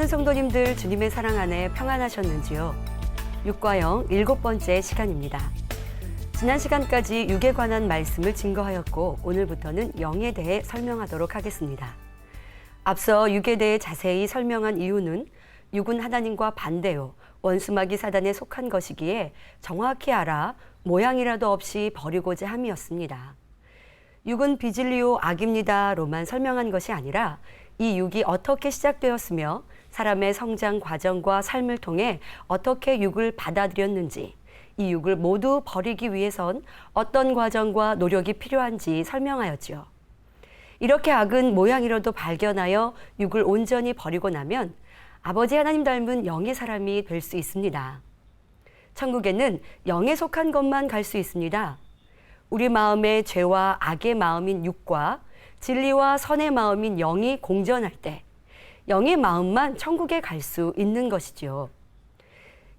사랑하는 성도님들, 주님의 사랑 안에 평안하셨는지요? 육과 영 7번째 시간입니다. 지난 시간까지 육에 관한 말씀을 증거하였고 오늘부터는 영에 대해 설명하도록 하겠습니다. 앞서 육에 대해 자세히 설명한 이유는 육은 하나님과 반대요, 원수마귀 사단에 속한 것이기에 정확히 알아 모양이라도 없이 버리고자 함이었습니다. 육은 비진리요 악입니다로만 설명한 것이 아니라 이 육이 어떻게 시작되었으며 사람의 성장 과정과 삶을 통해 어떻게 육을 받아들였는지, 이 육을 모두 버리기 위해선 어떤 과정과 노력이 필요한지 설명하였지요. 이렇게 악은 모양이라도 발견하여 육을 온전히 버리고 나면 아버지 하나님 닮은 영의 사람이 될 수 있습니다. 천국에는 영에 속한 것만 갈 수 있습니다. 우리 마음의 죄와 악의 마음인 육과 진리와 선의 마음인 영이 공존할 때 영의 마음만 천국에 갈 수 있는 것이지요.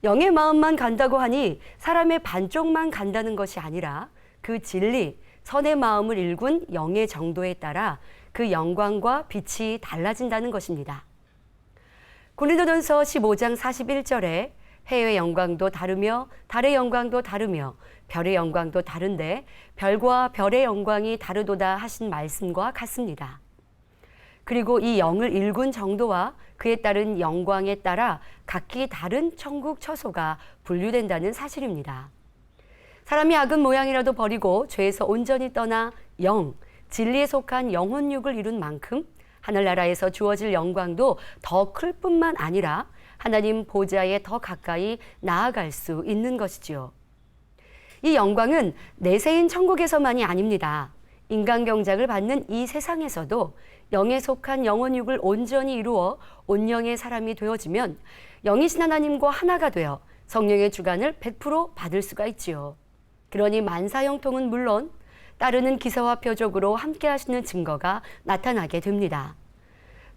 영의 마음만 간다고 하니 사람의 반쪽만 간다는 것이 아니라 그 진리, 선의 마음을 일군 영의 정도에 따라 그 영광과 빛이 달라진다는 것입니다. 고린도전서 15장 41절에 해의 영광도 다르며 달의 영광도 다르며 별의 영광도 다른데 별과 별의 영광이 다르도다 하신 말씀과 같습니다. 그리고 이 영을 일군 정도와 그에 따른 영광에 따라 각기 다른 천국 처소가 분류된다는 사실입니다. 사람이 악은 모양이라도 버리고 죄에서 온전히 떠나 영, 진리에 속한 영혼육을 이룬 만큼 하늘나라에서 주어질 영광도 더 클 뿐만 아니라 하나님 보좌에 더 가까이 나아갈 수 있는 것이지요. 이 영광은 내세인 천국에서만이 아닙니다. 인간 경작을 받는 이 세상에서도 영에 속한 영혼육을 온전히 이루어 온영의 사람이 되어지면 영이신 하나님과 하나가 되어 성령의 주관을 100% 받을 수가 있지요. 그러니 만사형통은 물론 따르는 기사와 표적으로 함께 하시는 증거가 나타나게 됩니다.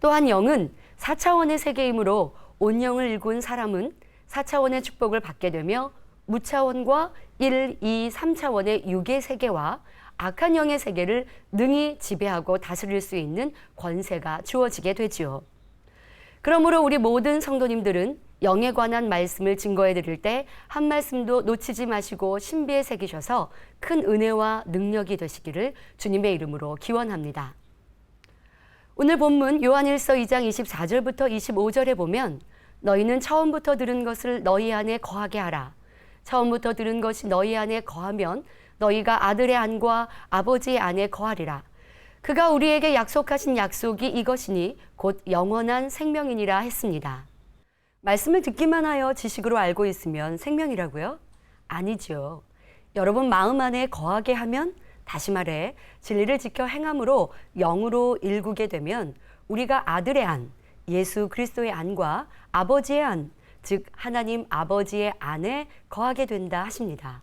또한 영은 4차원의 세계이므로 온영을 일군 사람은 4차원의 축복을 받게 되며 무차원과 1, 2, 3차원의 육의 세계와 악한 영의 세계를 능히 지배하고 다스릴 수 있는 권세가 주어지게 되지요. 그러므로 우리 모든 성도님들은 영에 관한 말씀을 증거해 드릴 때 한 말씀도 놓치지 마시고 신비에 새기셔서 큰 은혜와 능력이 되시기를 주님의 이름으로 기원합니다. 오늘 본문 요한일서 2장 24절부터 25절에 보면 너희는 처음부터 들은 것을 너희 안에 거하게 하라. 처음부터 들은 것이 너희 안에 거하면 너희가 아들의 안과 아버지의 안에 거하리라. 그가 우리에게 약속하신 약속이 이것이니 곧 영원한 생명이니라 했습니다. 말씀을 듣기만 하여 지식으로 알고 있으면 생명이라고요? 아니죠. 여러분 마음 안에 거하게 하면, 다시 말해 진리를 지켜 행함으로 영으로 일구게 되면 우리가 아들의 안, 예수 그리스도의 안과 아버지의 안, 즉 하나님 아버지의 안에 거하게 된다 하십니다.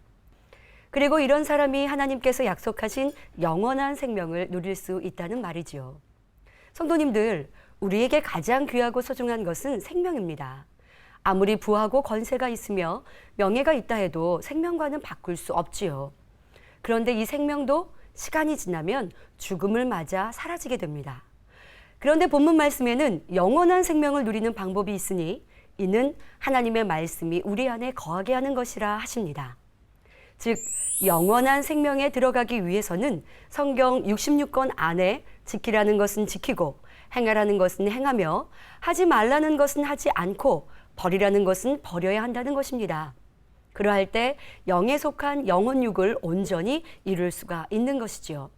그리고 이런 사람이 하나님께서 약속하신 영원한 생명을 누릴 수 있다는 말이지요. 성도님들, 우리에게 가장 귀하고 소중한 것은 생명입니다. 아무리 부하고 권세가 있으며 명예가 있다 해도 생명과는 바꿀 수 없지요. 그런데 이 생명도 시간이 지나면 죽음을 맞아 사라지게 됩니다. 그런데 본문 말씀에는 영원한 생명을 누리는 방법이 있으니 이는 하나님의 말씀이 우리 안에 거하게 하는 것이라 하십니다. 즉 영원한 생명에 들어가기 위해서는 성경 66권 안에 지키라는 것은 지키고 행하라는 것은 행하며 하지 말라는 것은 하지 않고 버리라는 것은 버려야 한다는 것입니다. 그러할 때 영에 속한 영혼육을 온전히 이룰 수가 있는 것이지요.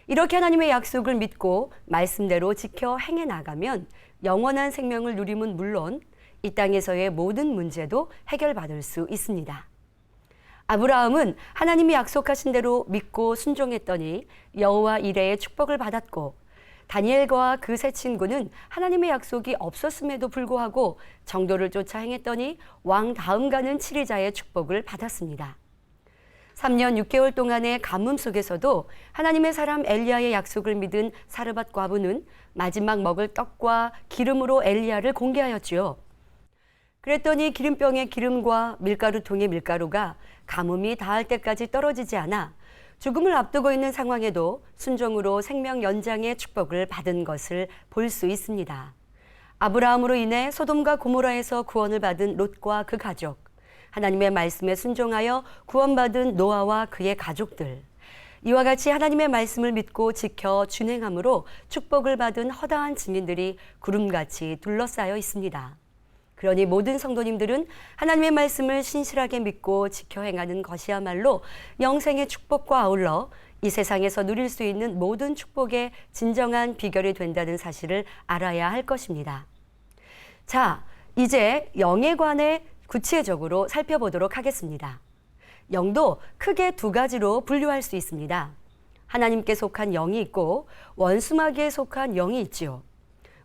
이렇게 하나님의 약속을 믿고 말씀대로 지켜 행해 나가면 영원한 생명을 누림은 물론 이 땅에서의 모든 문제도 해결받을 수 있습니다. 아브라함은 하나님이 약속하신 대로 믿고 순종했더니 여호와 이레의 축복을 받았고, 다니엘과 그 세 친구는 하나님의 약속이 없었음에도 불구하고 정도를 쫓아 행했더니 왕 다음 가는 치리자의 축복을 받았습니다. 3년 6개월 동안의 가뭄 속에서도 하나님의 사람 엘리야의 약속을 믿은 사르밧 과부는 마지막 먹을 떡과 기름으로 엘리야를 공개하였지요. 그랬더니 기름병의 기름과 밀가루통의 밀가루가 가뭄이 다할 때까지 떨어지지 않아 죽음을 앞두고 있는 상황에도 순종으로 생명 연장의 축복을 받은 것을 볼 수 있습니다. 아브라함으로 인해 소돔과 고모라에서 구원을 받은 롯과 그 가족, 하나님의 말씀에 순종하여 구원받은 노아와 그의 가족들, 이와 같이 하나님의 말씀을 믿고 지켜 준행함으로 축복을 받은 허다한 증인들이 구름같이 둘러싸여 있습니다. 그러니 모든 성도님들은 하나님의 말씀을 신실하게 믿고 지켜 행하는 것이야말로 영생의 축복과 아울러 이 세상에서 누릴 수 있는 모든 축복의 진정한 비결이 된다는 사실을 알아야 할 것입니다. 자, 이제 영에 관해 구체적으로 살펴보도록 하겠습니다. 영도 크게 두 가지로 분류할 수 있습니다. 하나님께 속한 영이 있고 원수마귀에 속한 영이 있지요.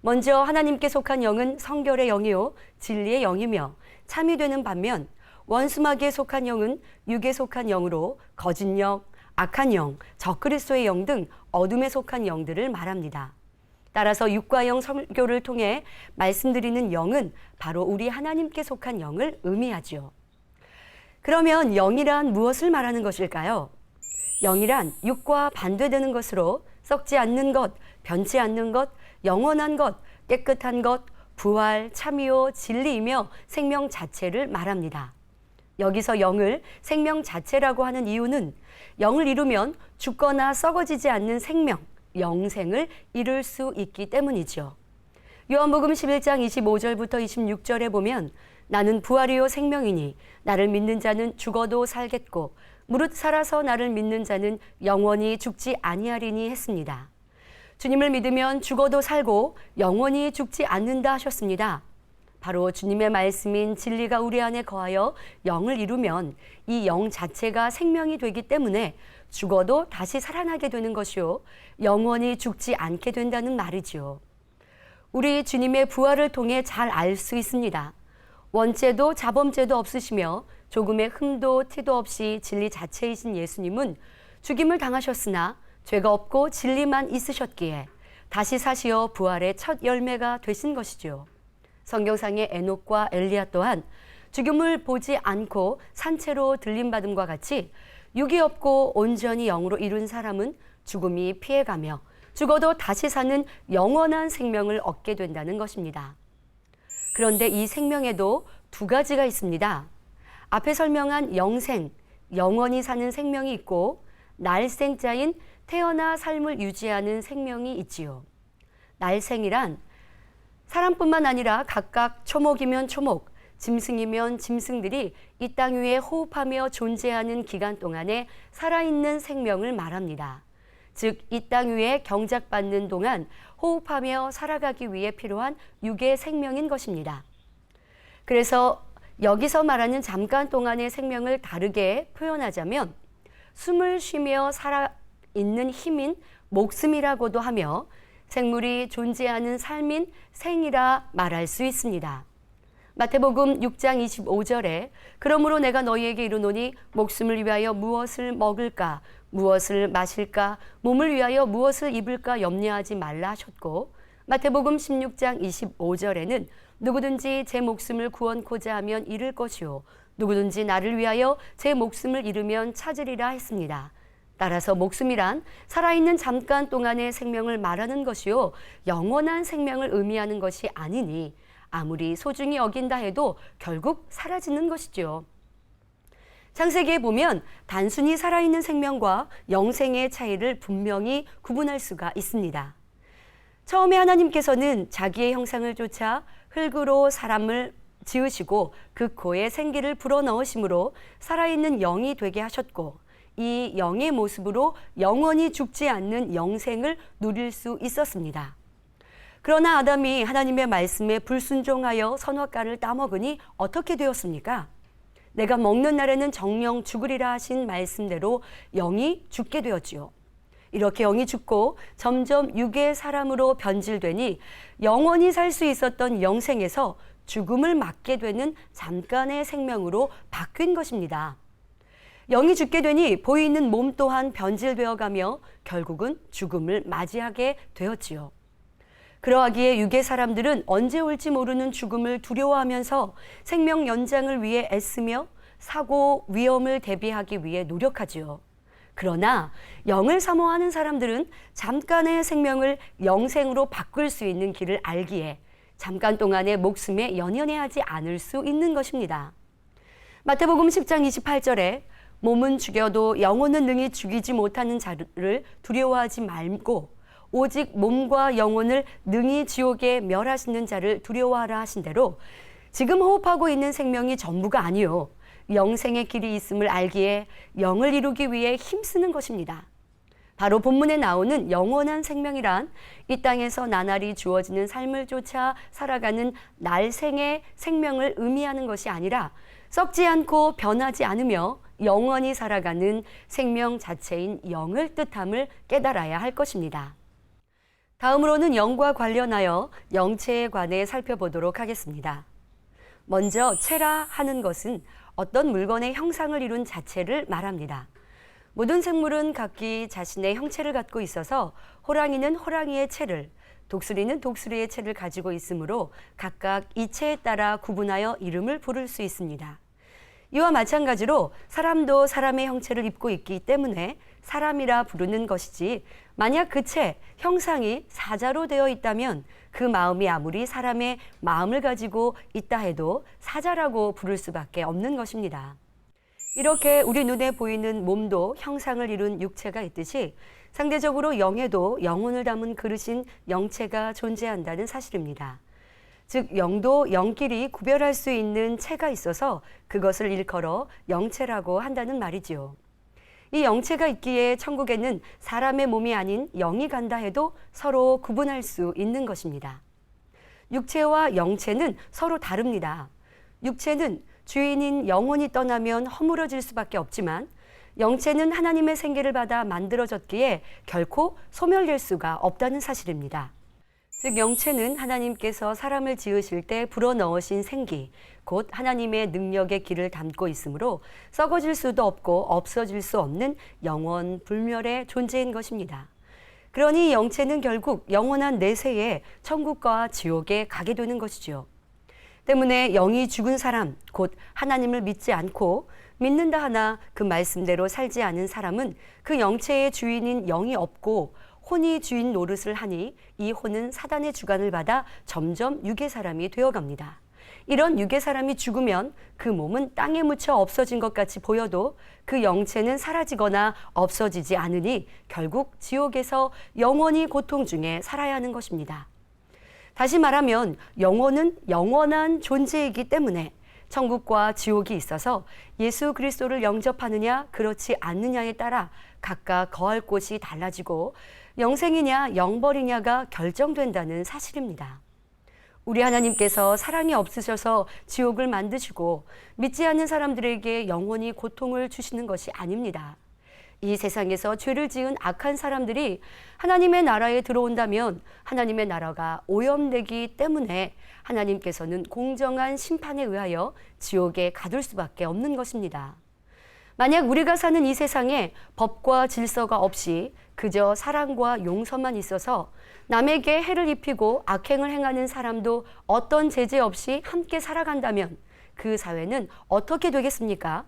먼저 하나님께 속한 영은 성결의 영이요 진리의 영이며 참이 되는 반면 원수마귀에 속한 영은 육에 속한 영으로 거짓 영, 악한 영, 적그리스도의 영 등 어둠에 속한 영들을 말합니다. 따라서 육과 영 설교를 통해 말씀드리는 영은 바로 우리 하나님께 속한 영을 의미하지요. 그러면 영이란 무엇을 말하는 것일까요? 영이란 육과 반대되는 것으로 썩지 않는 것, 변치 않는 것, 영원한 것, 깨끗한 것, 부활, 참이요, 진리이며 생명 자체를 말합니다. 여기서 영을 생명 자체라고 하는 이유는 영을 이루면 죽거나 썩어지지 않는 생명, 영생을 이룰 수 있기 때문이죠. 요한복음 11장 25절부터 26절에 보면 나는 부활이요 생명이니 나를 믿는 자는 죽어도 살겠고 무릇 살아서 나를 믿는 자는 영원히 죽지 아니하리니 했습니다. 주님을 믿으면 죽어도 살고 영원히 죽지 않는다 하셨습니다. 바로 주님의 말씀인 진리가 우리 안에 거하여 영을 이루면 이 영 자체가 생명이 되기 때문에 죽어도 다시 살아나게 되는 것이요 영원히 죽지 않게 된다는 말이지요. 우리 주님의 부활을 통해 잘 알 수 있습니다. 원죄도 자범죄도 없으시며 조금의 흠도 티도 없이 진리 자체이신 예수님은 죽임을 당하셨으나 죄가 없고 진리만 있으셨기에 다시 사시어 부활의 첫 열매가 되신 것이죠. 성경상의 에녹과 엘리야 또한 죽음을 보지 않고 산채로 들림받음과 같이 육이 없고 온전히 영으로 이룬 사람은 죽음이 피해가며 죽어도 다시 사는 영원한 생명을 얻게 된다는 것입니다. 그런데 이 생명에도 두 가지가 있습니다. 앞에 설명한 영생, 영원히 사는 생명이 있고 날생자인 태어나 삶을 유지하는 생명이 있지요. 날생이란 사람뿐만 아니라 각각 초목이면 초목, 짐승이면 짐승들이 이 땅 위에 호흡하며 존재하는 기간 동안에 살아있는 생명을 말합니다. 즉, 이 땅 위에 경작받는 동안 호흡하며 살아가기 위해 필요한 육의 생명인 것입니다. 그래서 여기서 말하는 잠깐 동안의 생명을 다르게 표현하자면 숨을 쉬며 살아있는 힘인 목숨이라고도 하며 생물이 존재하는 삶인 생이라 말할 수 있습니다. 마태복음 6장 25절에 그러므로 내가 너희에게 이르노니 목숨을 위하여 무엇을 먹을까 무엇을 마실까 몸을 위하여 무엇을 입을까 염려하지 말라 하셨고 마태복음 16장 25절에는 누구든지 제 목숨을 구원코자 하면 잃을 것이요 누구든지 나를 위하여 제 목숨을 잃으면 찾으리라 했습니다. 따라서 목숨이란 살아있는 잠깐 동안의 생명을 말하는 것이요 영원한 생명을 의미하는 것이 아니니 아무리 소중히 여긴다 해도 결국 사라지는 것이죠. 창세기에 보면 단순히 살아있는 생명과 영생의 차이를 분명히 구분할 수가 있습니다. 처음에 하나님께서는 자기의 형상을 쫓아 흙으로 사람을 지으시고 그 코에 생기를 불어넣으심으로 살아있는 영이 되게 하셨고 이 영의 모습으로 영원히 죽지 않는 영생을 누릴 수 있었습니다. 그러나 아담이 하나님의 말씀에 불순종하여 선악과를 따먹으니 어떻게 되었습니까? 내가 먹는 날에는 정령 죽으리라 하신 말씀대로 영이 죽게 되었지요. 이렇게 영이 죽고 점점 육의 사람으로 변질되니 영원히 살 수 있었던 영생에서 죽음을 맞게 되는 잠깐의 생명으로 바뀐 것입니다. 영이 죽게 되니 보이는 몸 또한 변질되어 가며 결국은 죽음을 맞이하게 되었지요. 그러하기에 육의 사람들은 언제 올지 모르는 죽음을 두려워하면서 생명 연장을 위해 애쓰며 사고 위험을 대비하기 위해 노력하지요. 그러나 영을 사모하는 사람들은 잠깐의 생명을 영생으로 바꿀 수 있는 길을 알기에 잠깐 동안의 목숨에 연연해하지 않을 수 있는 것입니다. 마태복음 10장 28절에 몸은 죽여도 영혼은 능히 죽이지 못하는 자를 두려워하지 말고 오직 몸과 영혼을 능히 지옥에 멸하시는 자를 두려워하라 하신 대로 지금 호흡하고 있는 생명이 전부가 아니요 영생의 길이 있음을 알기에 영을 이루기 위해 힘쓰는 것입니다. 바로 본문에 나오는 영원한 생명이란 이 땅에서 나날이 주어지는 삶을 쫓아 살아가는 날생의 생명을 의미하는 것이 아니라 썩지 않고 변하지 않으며 영원히 살아가는 생명 자체인 영을 뜻함을 깨달아야 할 것입니다. 다음으로는 영과 관련하여 영체에 관해 살펴보도록 하겠습니다. 먼저 체라 하는 것은 어떤 물건의 형상을 이룬 자체를 말합니다. 모든 생물은 각기 자신의 형체를 갖고 있어서 호랑이는 호랑이의 체를, 독수리는 독수리의 체를 가지고 있으므로 각각 이 체에 따라 구분하여 이름을 부를 수 있습니다. 이와 마찬가지로 사람도 사람의 형체를 입고 있기 때문에 사람이라 부르는 것이지 만약 그 체, 형상이 사자로 되어 있다면 그 마음이 아무리 사람의 마음을 가지고 있다 해도 사자라고 부를 수밖에 없는 것입니다. 이렇게 우리 눈에 보이는 몸도 형상을 이룬 육체가 있듯이 상대적으로 영에도 영혼을 담은 그릇인 영체가 존재한다는 사실입니다. 즉 영도 영끼리 구별할 수 있는 체가 있어서 그것을 일컬어 영체라고 한다는 말이지요. 이 영체가 있기에 천국에는 사람의 몸이 아닌 영이 간다 해도 서로 구분할 수 있는 것입니다. 육체와 영체는 서로 다릅니다. 육체는 주인인 영혼이 떠나면 허물어질 수밖에 없지만 영체는 하나님의 생기를 받아 만들어졌기에 결코 소멸될 수가 없다는 사실입니다. 즉 영체는 하나님께서 사람을 지으실 때 불어넣으신 생기, 곧 하나님의 능력의 길을 담고 있으므로 썩어질 수도 없고 없어질 수 없는 영원 불멸의 존재인 것입니다. 그러니 영체는 결국 영원한 내세에 천국과 지옥에 가게 되는 것이죠. 때문에 영이 죽은 사람, 곧 하나님을 믿지 않고 믿는다 하나 그 말씀대로 살지 않은 사람은 그 영체의 주인인 영이 없고 혼이 주인 노릇을 하니 이 혼은 사단의 주관을 받아 점점 육의 사람이 되어갑니다. 이런 육의 사람이 죽으면 그 몸은 땅에 묻혀 없어진 것 같이 보여도 그 영체는 사라지거나 없어지지 않으니 결국 지옥에서 영원히 고통 중에 살아야 하는 것입니다. 다시 말하면 영혼은 영원한 존재이기 때문에 천국과 지옥이 있어서 예수 그리스도를 영접하느냐 그렇지 않느냐에 따라 각각 거할 곳이 달라지고 영생이냐 영벌이냐가 결정된다는 사실입니다. 우리 하나님께서 사랑이 없으셔서 지옥을 만드시고 믿지 않는 사람들에게 영원히 고통을 주시는 것이 아닙니다. 이 세상에서 죄를 지은 악한 사람들이 하나님의 나라에 들어온다면 하나님의 나라가 오염되기 때문에 하나님께서는 공정한 심판에 의하여 지옥에 가둘 수밖에 없는 것입니다. 만약 우리가 사는 이 세상에 법과 질서가 없이 그저 사랑과 용서만 있어서 남에게 해를 입히고 악행을 행하는 사람도 어떤 제재 없이 함께 살아간다면 그 사회는 어떻게 되겠습니까?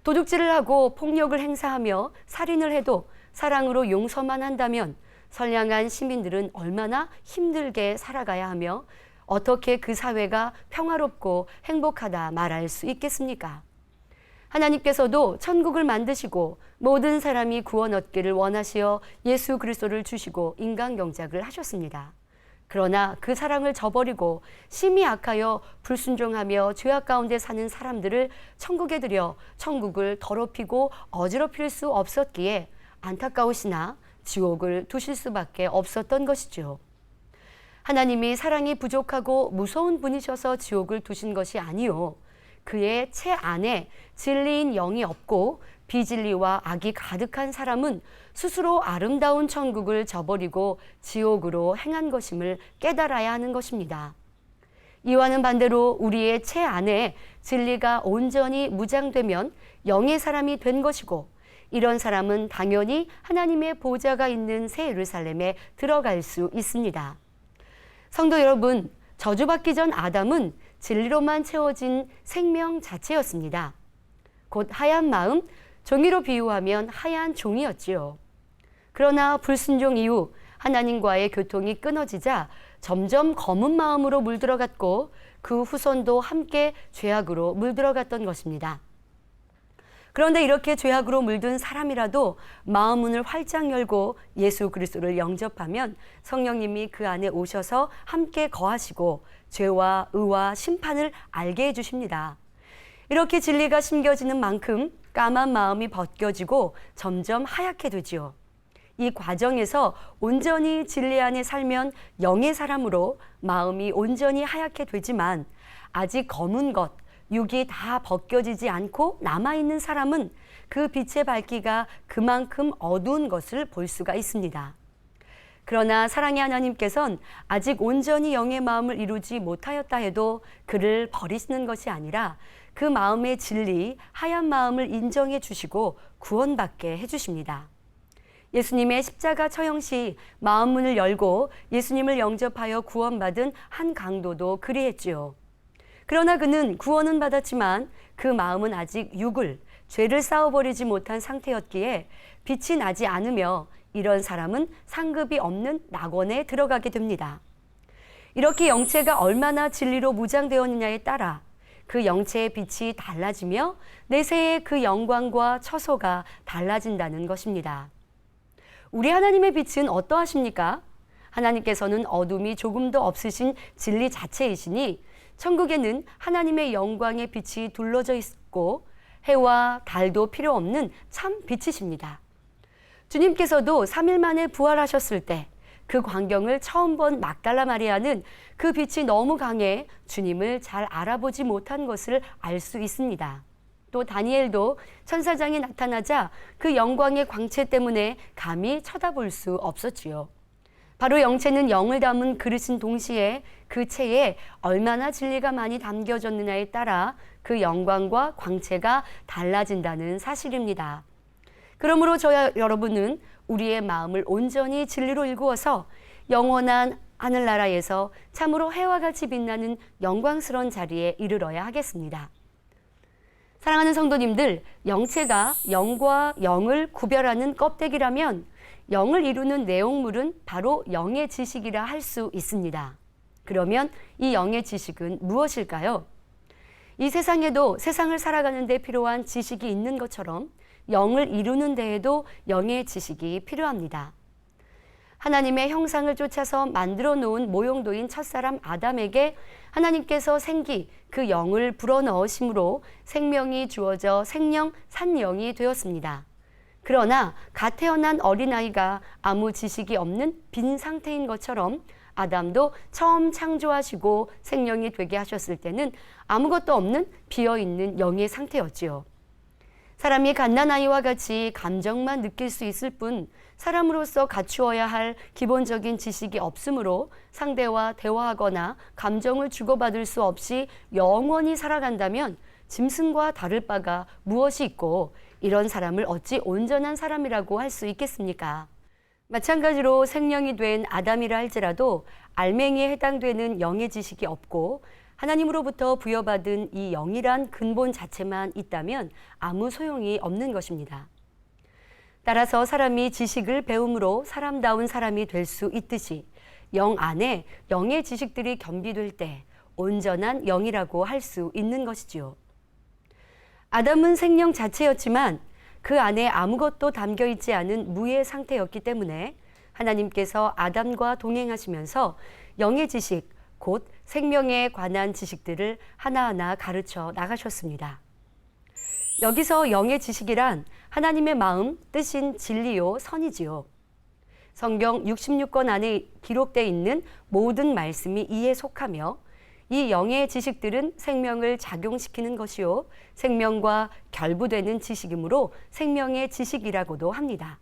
도둑질을 하고 폭력을 행사하며 살인을 해도 사랑으로 용서만 한다면 선량한 시민들은 얼마나 힘들게 살아가야 하며 어떻게 그 사회가 평화롭고 행복하다 말할 수 있겠습니까? 하나님께서도 천국을 만드시고 모든 사람이 구원 얻기를 원하시어 예수 그리스도를 주시고 인간경작을 하셨습니다. 그러나 그 사랑을 저버리고 심히 악하여 불순종하며 죄악 가운데 사는 사람들을 천국에 들여 천국을 더럽히고 어지럽힐 수 없었기에 안타까우시나 지옥을 두실 수밖에 없었던 것이죠. 하나님이 사랑이 부족하고 무서운 분이셔서 지옥을 두신 것이 아니요 그의 체 안에 진리인 영이 없고 비진리와 악이 가득한 사람은 스스로 아름다운 천국을 저버리고 지옥으로 행한 것임을 깨달아야 하는 것입니다. 이와는 반대로 우리의 체 안에 진리가 온전히 무장되면 영의 사람이 된 것이고 이런 사람은 당연히 하나님의 보좌가 있는 새 예루살렘에 들어갈 수 있습니다. 성도 여러분, 저주받기 전 아담은 진리로만 채워진 생명 자체였습니다. 곧 하얀 마음, 종이로 비유하면 하얀 종이었지요. 그러나 불순종 이후 하나님과의 교통이 끊어지자 점점 검은 마음으로 물들어갔고 그 후손도 함께 죄악으로 물들어갔던 것입니다. 그런데 이렇게 죄악으로 물든 사람이라도 마음 문을 활짝 열고 예수 그리스도를 영접하면 성령님이 그 안에 오셔서 함께 거하시고 죄와 의와 심판을 알게 해주십니다. 이렇게 진리가 심겨지는 만큼 까만 마음이 벗겨지고 점점 하얗게 되지요. 이 과정에서 온전히 진리 안에 살면 영의 사람으로 마음이 온전히 하얗게 되지만 아직 검은 것, 육이 다 벗겨지지 않고 남아있는 사람은 그 빛의 밝기가 그만큼 어두운 것을 볼 수가 있습니다. 그러나 사랑의 하나님께서는 아직 온전히 영의 마음을 이루지 못하였다 해도 그를 버리시는 것이 아니라 그 마음의 진리, 하얀 마음을 인정해 주시고 구원받게 해주십니다. 예수님의 십자가 처형 시 마음 문을 열고 예수님을 영접하여 구원받은 한 강도도 그리했지요. 그러나 그는 구원은 받았지만 그 마음은 아직 육을, 죄를 쌓아버리지 못한 상태였기에 빛이 나지 않으며 이런 사람은 상급이 없는 낙원에 들어가게 됩니다. 이렇게 영체가 얼마나 진리로 무장되었느냐에 따라 그 영체의 빛이 달라지며 내세의 그 영광과 처소가 달라진다는 것입니다. 우리 하나님의 빛은 어떠하십니까? 하나님께서는 어둠이 조금도 없으신 진리 자체이시니 천국에는 하나님의 영광의 빛이 둘러져 있고 해와 달도 필요 없는 참 빛이십니다. 주님께서도 3일 만에 부활하셨을 때 그 광경을 처음 본 막달라 마리아는 그 빛이 너무 강해 주님을 잘 알아보지 못한 것을 알 수 있습니다. 또 다니엘도 천사장이 나타나자 그 영광의 광채 때문에 감히 쳐다볼 수 없었지요. 바로 영체는 영을 담은 그릇인 동시에 그 체에 얼마나 진리가 많이 담겨졌느냐에 따라 그 영광과 광채가 달라진다는 사실입니다. 그러므로 여러분은 우리의 마음을 온전히 진리로 일구어서 영원한 하늘나라에서 참으로 해와 같이 빛나는 영광스러운 자리에 이르러야 하겠습니다. 사랑하는 성도님들, 영체가 영과 영을 구별하는 껍데기라면 영을 이루는 내용물은 바로 영의 지식이라 할 수 있습니다. 그러면 이 영의 지식은 무엇일까요? 이 세상에도 세상을 살아가는 데 필요한 지식이 있는 것처럼 영을 이루는 데에도 영의 지식이 필요합니다. 하나님의 형상을 쫓아서 만들어 놓은 모형도인 첫사람 아담에게 하나님께서 생기, 그 영을 불어넣으심으로 생명이 주어져 생령 산영이 되었습니다. 그러나 갓 태어난 어린아이가 아무 지식이 없는 빈 상태인 것처럼 아담도 처음 창조하시고 생명이 되게 하셨을 때는 아무것도 없는 비어있는 영의 상태였지요. 사람이 갓난아이와 같이 감정만 느낄 수 있을 뿐 사람으로서 갖추어야 할 기본적인 지식이 없으므로 상대와 대화하거나 감정을 주고받을 수 없이 영원히 살아간다면 짐승과 다를 바가 무엇이 있고 이런 사람을 어찌 온전한 사람이라고 할 수 있겠습니까? 마찬가지로 생령이 된 아담이라 할지라도 알맹이에 해당되는 영의 지식이 없고 하나님으로부터 부여받은 이 영이란 근본 자체만 있다면 아무 소용이 없는 것입니다. 따라서 사람이 지식을 배움으로 사람다운 사람이 될 수 있듯이 영 안에 영의 지식들이 겸비될 때 온전한 영이라고 할 수 있는 것이지요. 아담은 생명 자체였지만 그 안에 아무것도 담겨 있지 않은 무의 상태였기 때문에 하나님께서 아담과 동행하시면서 영의 지식, 곧 생명에 관한 지식들을 하나하나 가르쳐 나가셨습니다. 여기서 영의 지식이란 하나님의 마음, 뜻인 진리요, 선이지요. 성경 66권 안에 기록되어 있는 모든 말씀이 이에 속하며 이 영의 지식들은 생명을 작용시키는 것이요, 생명과 결부되는 지식이므로 생명의 지식이라고도 합니다.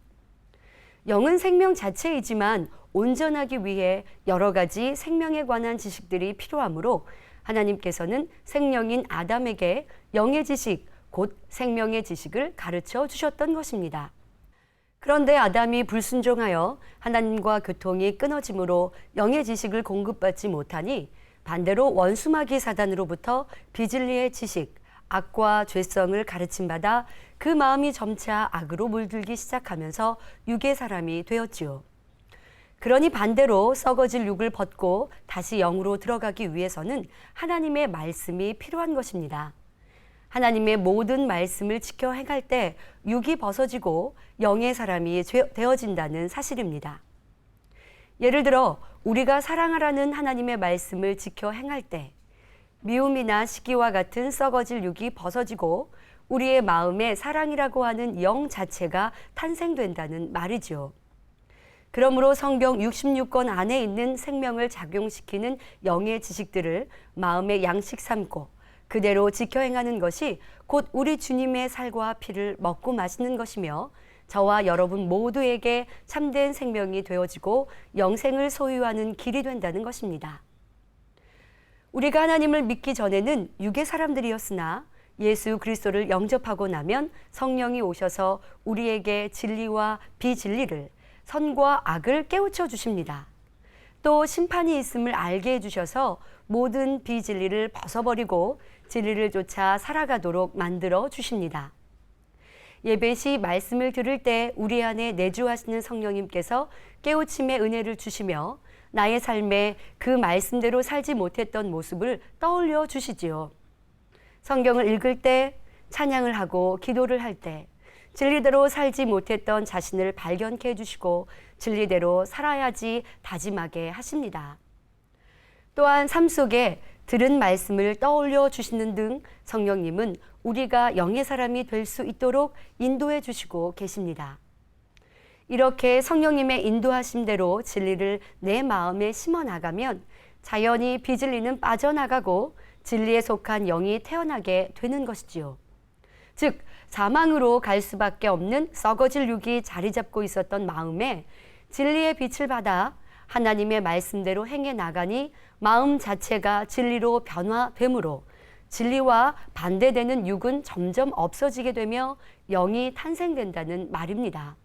영은 생명 자체이지만 온전하기 위해 여러 가지 생명에 관한 지식들이 필요하므로 하나님께서는 생령인 아담에게 영의 지식, 곧 생명의 지식을 가르쳐 주셨던 것입니다. 그런데 아담이 불순종하여 하나님과 교통이 끊어짐으로 영의 지식을 공급받지 못하니 반대로 원수마귀 사단으로부터 비진리의 지식, 악과 죄성을 가르침받아 그 마음이 점차 악으로 물들기 시작하면서 육의 사람이 되었지요. 그러니 반대로 썩어질 육을 벗고 다시 영으로 들어가기 위해서는 하나님의 말씀이 필요한 것입니다. 하나님의 모든 말씀을 지켜 행할 때 육이 벗어지고 영의 사람이 되어진다는 사실입니다. 예를 들어 우리가 사랑하라는 하나님의 말씀을 지켜 행할 때 미움이나 시기와 같은 썩어질 육이 벗어지고 우리의 마음에 사랑이라고 하는 영 자체가 탄생된다는 말이죠. 그러므로 성경 66권 안에 있는 생명을 작용시키는 영의 지식들을 마음의 양식 삼고 그대로 지켜 행하는 것이 곧 우리 주님의 살과 피를 먹고 마시는 것이며 저와 여러분 모두에게 참된 생명이 되어지고 영생을 소유하는 길이 된다는 것입니다. 우리가 하나님을 믿기 전에는 육의 사람들이었으나 예수 그리스도를 영접하고 나면 성령이 오셔서 우리에게 진리와 비진리를 선과 악을 깨우쳐 주십니다. 또 심판이 있음을 알게 해주셔서 모든 비진리를 벗어버리고 진리를 쫓아 살아가도록 만들어 주십니다. 예배 시 말씀을 들을 때 우리 안에 내주하시는 성령님께서 깨우침의 은혜를 주시며 나의 삶에 그 말씀대로 살지 못했던 모습을 떠올려 주시지요. 성경을 읽을 때, 찬양을 하고 기도를 할 때 진리대로 살지 못했던 자신을 발견케 해주시고 진리대로 살아야지 다짐하게 하십니다. 또한 삶 속에 들은 말씀을 떠올려 주시는 등 성령님은 우리가 영의 사람이 될 수 있도록 인도해 주시고 계십니다. 이렇게 성령님의 인도하심대로 진리를 내 마음에 심어 나가면 자연히 비진리는 빠져나가고 진리에 속한 영이 태어나게 되는 것이지요. 즉 사망으로 갈 수밖에 없는 썩어질 육이 자리 잡고 있었던 마음에 진리의 빛을 받아 하나님의 말씀대로 행해 나가니 마음 자체가 진리로 변화되므로 진리와 반대되는 육은 점점 없어지게 되며 영이 탄생된다는 말입니다.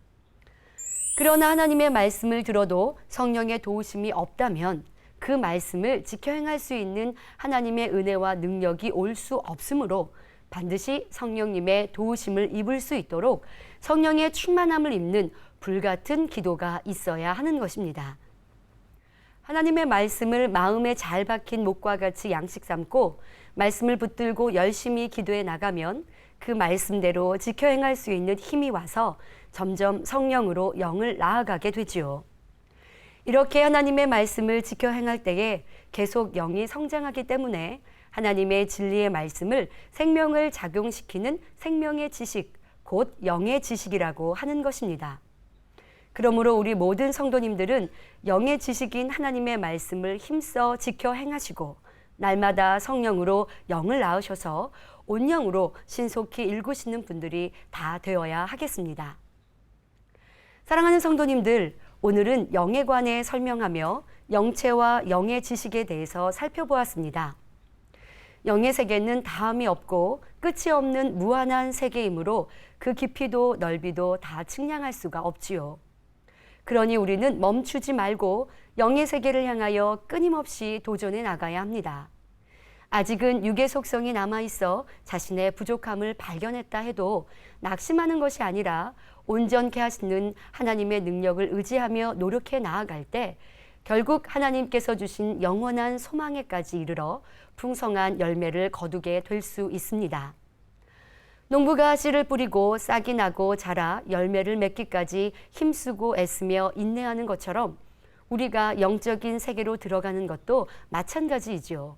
그러나 하나님의 말씀을 들어도 성령의 도우심이 없다면 그 말씀을 지켜 행할 수 있는 하나님의 은혜와 능력이 올 수 없으므로 반드시 성령님의 도우심을 입을 수 있도록 성령의 충만함을 입는 불같은 기도가 있어야 하는 것입니다. 하나님의 말씀을 마음에 잘 박힌 목과 같이 양식 삼고 말씀을 붙들고 열심히 기도해 나가면 그 말씀대로 지켜 행할 수 있는 힘이 와서 점점 성령으로 영을 나아가게 되지요. 이렇게 하나님의 말씀을 지켜 행할 때에 계속 영이 성장하기 때문에 하나님의 진리의 말씀을 생명을 작용시키는 생명의 지식, 곧 영의 지식이라고 하는 것입니다. 그러므로 우리 모든 성도님들은 영의 지식인 하나님의 말씀을 힘써 지켜 행하시고 날마다 성령으로 영을 낳으셔서 온 영으로 신속히 일구시는 분들이 다 되어야 하겠습니다. 사랑하는 성도님들, 오늘은 영에 관해 설명하며 영체와 영의 지식에 대해서 살펴보았습니다. 영의 세계는 다함이 없고 끝이 없는 무한한 세계이므로 그 깊이도 넓이도 다 측량할 수가 없지요. 그러니 우리는 멈추지 말고 영의 세계를 향하여 끊임없이 도전해 나가야 합니다. 아직은 육의 속성이 남아있어 자신의 부족함을 발견했다 해도 낙심하는 것이 아니라 온전케 하시는 하나님의 능력을 의지하며 노력해 나아갈 때 결국 하나님께서 주신 영원한 소망에까지 이르러 풍성한 열매를 거두게 될 수 있습니다. 농부가 씨를 뿌리고 싹이 나고 자라 열매를 맺기까지 힘쓰고 애쓰며 인내하는 것처럼 우리가 영적인 세계로 들어가는 것도 마찬가지이지요.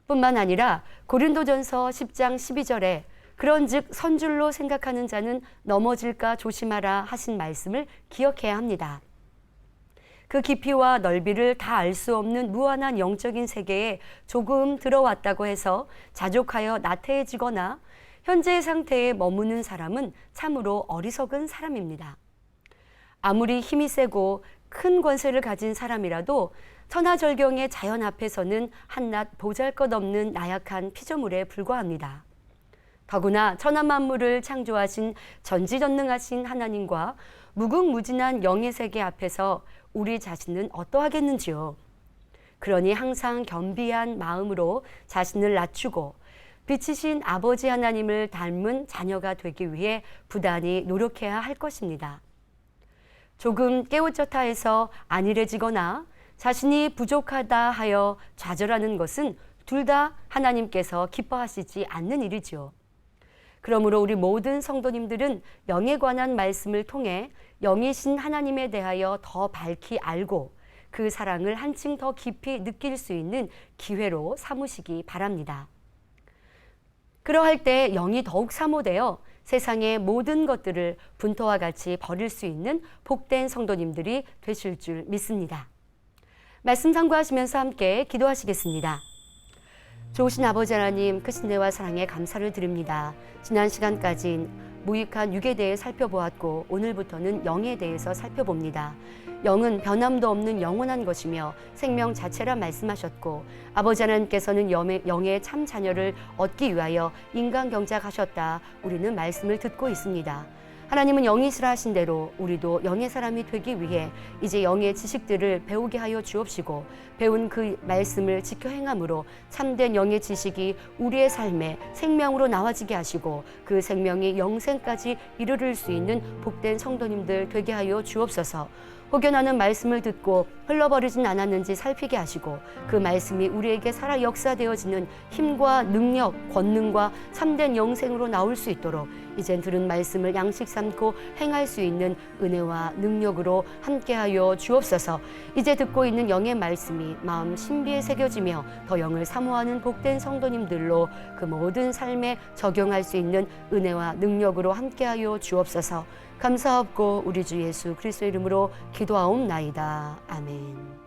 뿐만 아니라 고린도전서 10장 12절에 그런즉 선줄로 생각하는 자는 넘어질까 조심하라 하신 말씀을 기억해야 합니다. 그 깊이와 넓이를 다 알 수 없는 무한한 영적인 세계에 조금 들어왔다고 해서 자족하여 나태해지거나 현재의 상태에 머무는 사람은 참으로 어리석은 사람입니다. 아무리 힘이 세고 큰 권세를 가진 사람이라도 천하절경의 자연 앞에서는 한낱 보잘것없는 나약한 피조물에 불과합니다. 더구나 천하만물을 창조하신 전지전능하신 하나님과 무궁무진한 영의 세계 앞에서 우리 자신은 어떠하겠는지요. 그러니 항상 겸비한 마음으로 자신을 낮추고 빛이신 아버지 하나님을 닮은 자녀가 되기 위해 부단히 노력해야 할 것입니다. 조금 깨우쳤다 해서 안일해지거나 자신이 부족하다 하여 좌절하는 것은 둘 다 하나님께서 기뻐하시지 않는 일이지요. 그러므로 우리 모든 성도님들은 영에 관한 말씀을 통해 영이신 하나님에 대하여 더 밝히 알고 그 사랑을 한층 더 깊이 느낄 수 있는 기회로 삼으시기 바랍니다. 그러할 때 영이 더욱 사모되어 세상의 모든 것들을 분토와 같이 버릴 수 있는 복된 성도님들이 되실 줄 믿습니다. 말씀 참고하시면서 함께 기도하시겠습니다. 좋으신 아버지 하나님, 크신 은혜와 사랑에 감사를 드립니다. 지난 시간까지 무익한 육에 대해 살펴보았고 오늘부터는 영에 대해서 살펴봅니다. 영은 변함도 없는 영원한 것이며 생명 자체라 말씀하셨고 아버지 하나님께서는 영의 참 자녀를 얻기 위하여 인간경작하셨다. 우리는 말씀을 듣고 있습니다. 하나님은 영이시라 하신 대로 우리도 영의 사람이 되기 위해 이제 영의 지식들을 배우게 하여 주옵시고 배운 그 말씀을 지켜 행함으로 참된 영의 지식이 우리의 삶에 생명으로 나와지게 하시고 그 생명이 영생까지 이르를 수 있는 복된 성도님들 되게 하여 주옵소서. 혹여나는 말씀을 듣고 흘러버리진 않았는지 살피게 하시고 그 말씀이 우리에게 살아 역사되어지는 힘과 능력, 권능과 참된 영생으로 나올 수 있도록 이젠 들은 말씀을 양식 삼고 행할 수 있는 은혜와 능력으로 함께하여 주옵소서. 이제 듣고 있는 영의 말씀이 마음 신비에 새겨지며 더 영을 사모하는 복된 성도님들로 그 모든 삶에 적용할 수 있는 은혜와 능력으로 함께하여 주옵소서. 감사하옵고 우리 주 예수 그리스도의 이름으로 기도하옵나이다. 아멘.